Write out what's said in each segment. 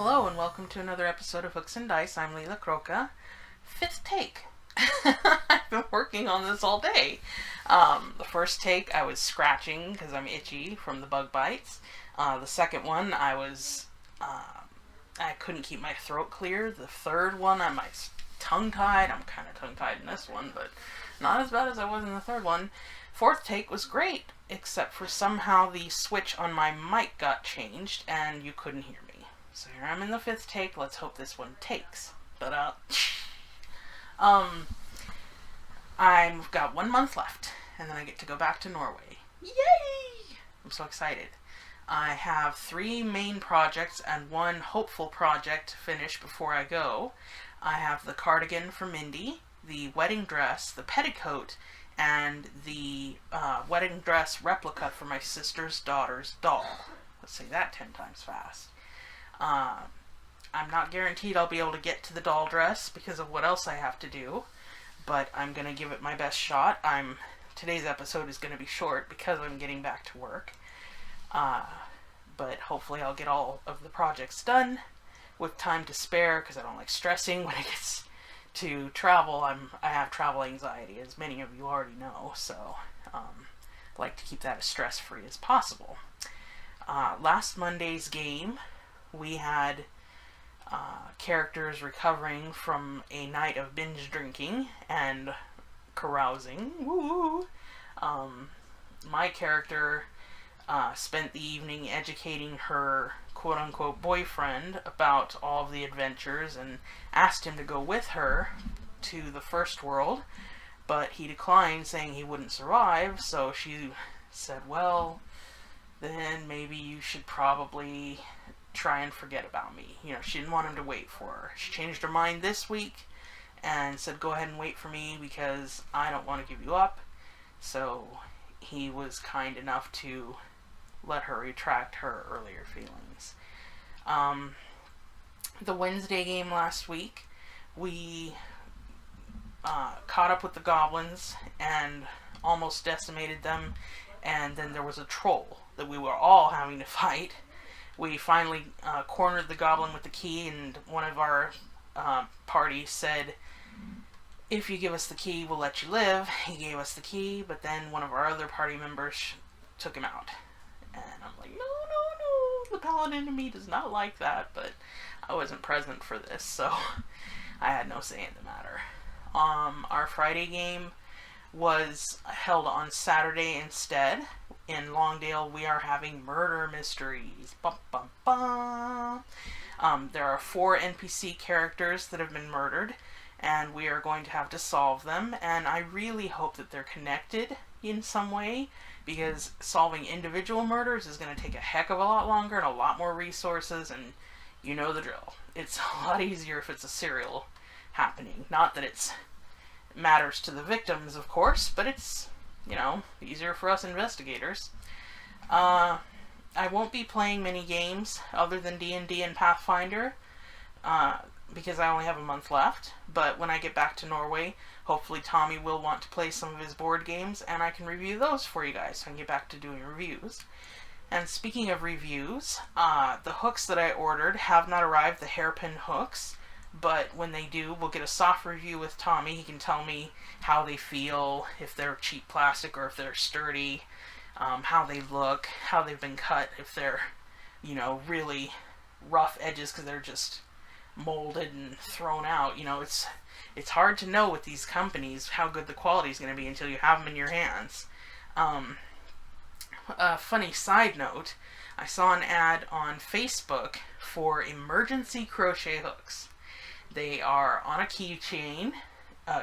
Hello and welcome to another episode of Hooks and Dice. I'm Leila Croca. Fifth take. I've been working on this all day. The first take I was scratching because I'm itchy from the bug bites. The second one I couldn't keep my throat clear. The third one I'm tongue-tied. I'm kind of tongue-tied in this one, but not as bad as I was in the third one. Fourth take was great, except for somehow the switch on my mic got changed and you couldn't hear me. So here I'm in the fifth take. Let's hope this one takes. But I've got 1 month left, and then I get to go back to Norway. Yay! I'm so excited. I have 3 main projects and 1 hopeful project to finish before I go. I have the cardigan for Mindy, the wedding dress, the petticoat, and the wedding dress replica for my sister's daughter's doll. Let's say that 10 times fast. I'm not guaranteed I'll be able to get to the doll dress because of what else I have to do, but I'm going to give it my best shot. Today's episode is going to be short because I'm getting back to work, but hopefully I'll get all of the projects done with time to spare because I don't like stressing when it gets to travel. I have travel anxiety, as many of you already know, so I like to keep that as stress-free as possible. Last Monday's game, we had characters recovering from a night of binge drinking and carousing. Woo! My character spent the evening educating her quote-unquote boyfriend about all of the adventures and asked him to go with her to the first world, but he declined, saying he wouldn't survive, so she said, well, then maybe you should probably try and forget about me. She didn't want him to wait for her. She changed her mind this week and said, go ahead and wait for me because I don't want to give you up. So he was kind enough to let her retract her earlier feelings. The Wednesday game last week, we caught up with the goblins and almost decimated them, and then there was a troll that we were all having to fight. We finally cornered the goblin with the key, and one of our party said, if you give us the key, we'll let you live. He gave us the key, but then one of our other party members took him out. And I'm like, no, the paladin in me does not like that, but I wasn't present for this, so I had no say in the matter. Our Friday game was held on Saturday instead. In Longdale, we are having murder mysteries. Bum, bum, bum. There are 4 NPC characters that have been murdered, and we are going to have to solve them, and I really hope that they're connected in some way, because solving individual murders is going to take a heck of a lot longer and a lot more resources, and you know the drill. It's a lot easier if it's a serial happening. Not that it matters to the victims, of course, but it's easier for us investigators. I won't be playing many games other than D&D and Pathfinder because I only have a month left, but when I get back to Norway, hopefully Tommy will want to play some of his board games and I can review those for you guys so I can get back to doing reviews. And speaking of reviews, the hooks that I ordered have not arrived, the hairpin hooks. But when they do, we'll get a soft review with Tommy. He can tell me how they feel, if they're cheap plastic or if they're sturdy, how they look, how they've been cut, if they're, really rough edges because they're just molded and thrown out. It's hard to know with these companies how good the quality is going to be until you have them in your hands. A funny side note, I saw an ad on Facebook for emergency crochet hooks. They are on a keychain,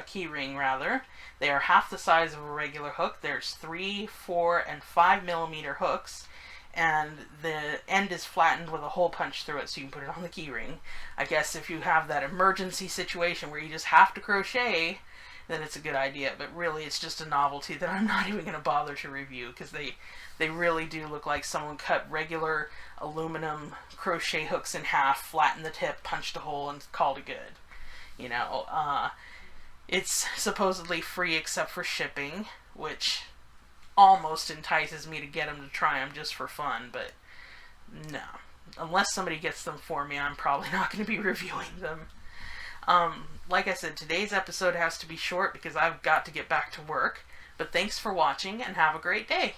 key ring rather. They are half the size of a regular hook. There's 3, 4, and 5 millimeter hooks, and the end is flattened with a hole punched through it so you can put it on the key ring. I guess if you have that emergency situation where you just have to crochet, then it's a good idea, but really it's just a novelty that I'm not even going to bother to review because they really do look like someone cut regular aluminum crochet hooks in half, flattened the tip, punched a hole, and called it good. It's supposedly free except for shipping, which almost entices me to get them to try them just for fun, but no. unless somebody gets them for me, I'm probably not going to be reviewing them. Like I said, today's episode has to be short because I've got to get back to work. But thanks for watching and have a great day.